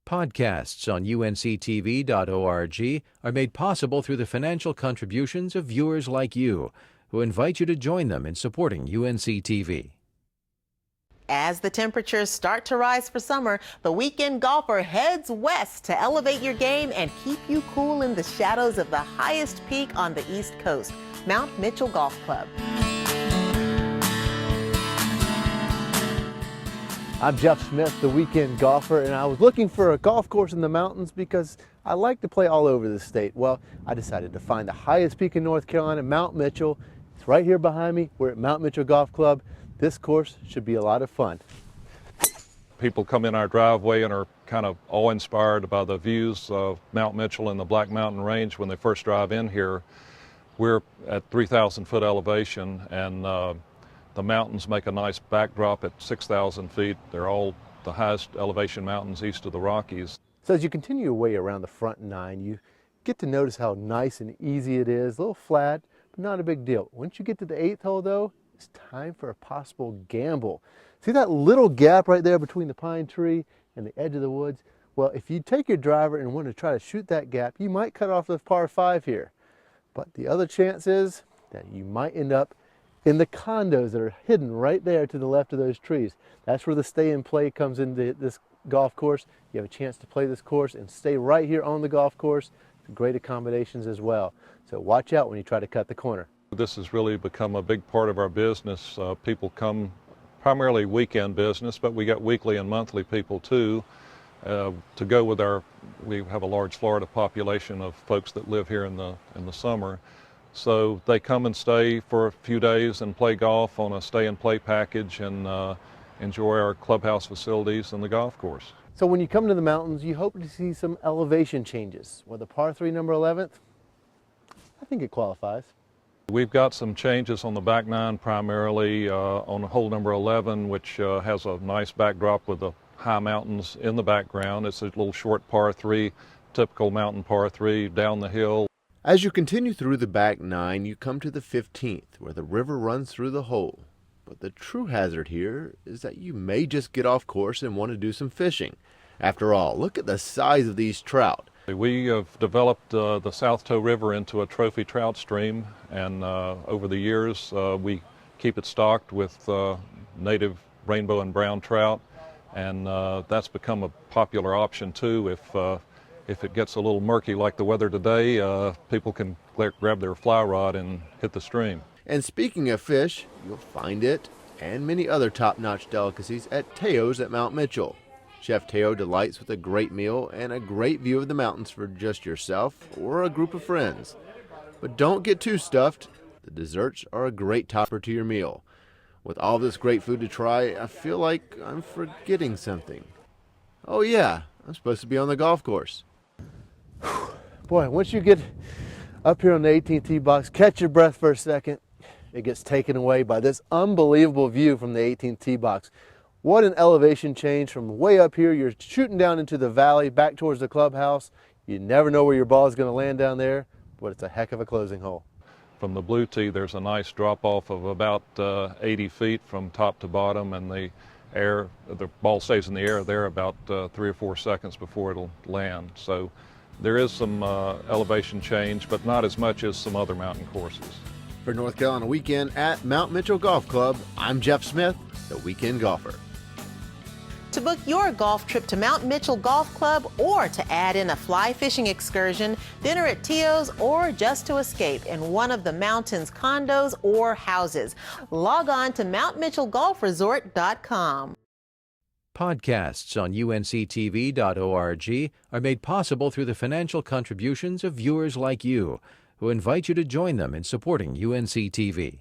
Podcasts on UNC-TV.org are made possible through the financial contributions of viewers like you, who invite you to join them in supporting UNC-TV. As the temperatures start to rise for summer, the weekend golfer heads west to elevate your game and keep you cool in the shadows of the highest peak on the East Coast, Mount Mitchell Golf Club. I'm Jeff Smith, the weekend golfer, and I was looking for a golf course in the mountains because I like to play all over the state. Well, I decided to find the highest peak in North Carolina, Mount Mitchell. It's right here behind me. We're at Mount Mitchell Golf Club. This course should be a lot of fun. People come in our driveway and are kind of awe-inspired by the views of Mount Mitchell and the Black Mountain Range when they first drive in here. We're at 3,000 foot elevation, and the mountains make a nice backdrop at 6,000 feet. They're all the highest elevation mountains east of the Rockies. So as you continue your way around the front nine, you get to notice how nice and easy it is. A little flat, but not a big deal. Once you get to the 8th hole though, it's time for a possible gamble. See that little gap right there between the pine tree and the edge of the woods? Well, if you take your driver and want to try to shoot that gap, you might cut off the par 5 here. But the other chance is that you might end up in the condos that are hidden right there to the left of those trees. That's where the stay and play comes into this golf course. You have a chance to play this course and stay right here on the golf course. Great accommodations as well. So watch out when you try to cut the corner. This has really become a big part of our business. People come primarily weekend business, but we got weekly and monthly people too. To go with we have a large Florida population of folks that live here in the summer. So they come and stay for a few days and play golf on a stay and play package and enjoy our clubhouse facilities and the golf course. So when you come to the mountains, you hope to see some elevation changes. Well, the par 3 number 11th, I think it qualifies. We've got some changes on the back nine, primarily on hole number 11, which has a nice backdrop with the high mountains in the background. It's a little short par 3, typical mountain par 3 down the hill. As you continue through the back nine, you come to the 15th, where the river runs through the hole. But the true hazard here is that you may just get off course and want to do some fishing. After all, look at the size of these trout. We have developed the South Toe River into a trophy trout stream, and over the years we keep it stocked with native rainbow and brown trout, and that's become a popular option too. If it gets a little murky like the weather today, people can grab their fly rod and hit the stream. And speaking of fish, you'll find it and many other top-notch delicacies at Teo's at Mount Mitchell. Chef Teo delights with a great meal and a great view of the mountains for just yourself or a group of friends. But don't get too stuffed. The desserts are a great topper to your meal. With all this great food to try, I feel like I'm forgetting something. Oh yeah, I'm supposed to be on the golf course. Boy, once you get up here on the 18th tee box, catch your breath for a second. It gets taken away by this unbelievable view from the 18th tee box. What an elevation change from way up here. You're shooting down into the valley, back towards the clubhouse. You never know where your ball is going to land down there, but it's a heck of a closing hole. From the blue tee, there's a nice drop-off of about 80 feet from top to bottom, and the ball stays in the air there about 3 or 4 seconds before it'll land. So there is some elevation change, but not as much as some other mountain courses. For North Carolina Weekend at Mount Mitchell Golf Club, I'm Jeff Smith, the weekend golfer. To book your golf trip to Mount Mitchell Golf Club, or to add in a fly fishing excursion, dinner at Teo's, or just to escape in one of the mountain's condos or houses, log on to mountmitchellgolfresort.com. Podcasts on UNC-TV.org are made possible through the financial contributions of viewers like you, who invite you to join them in supporting UNC-TV.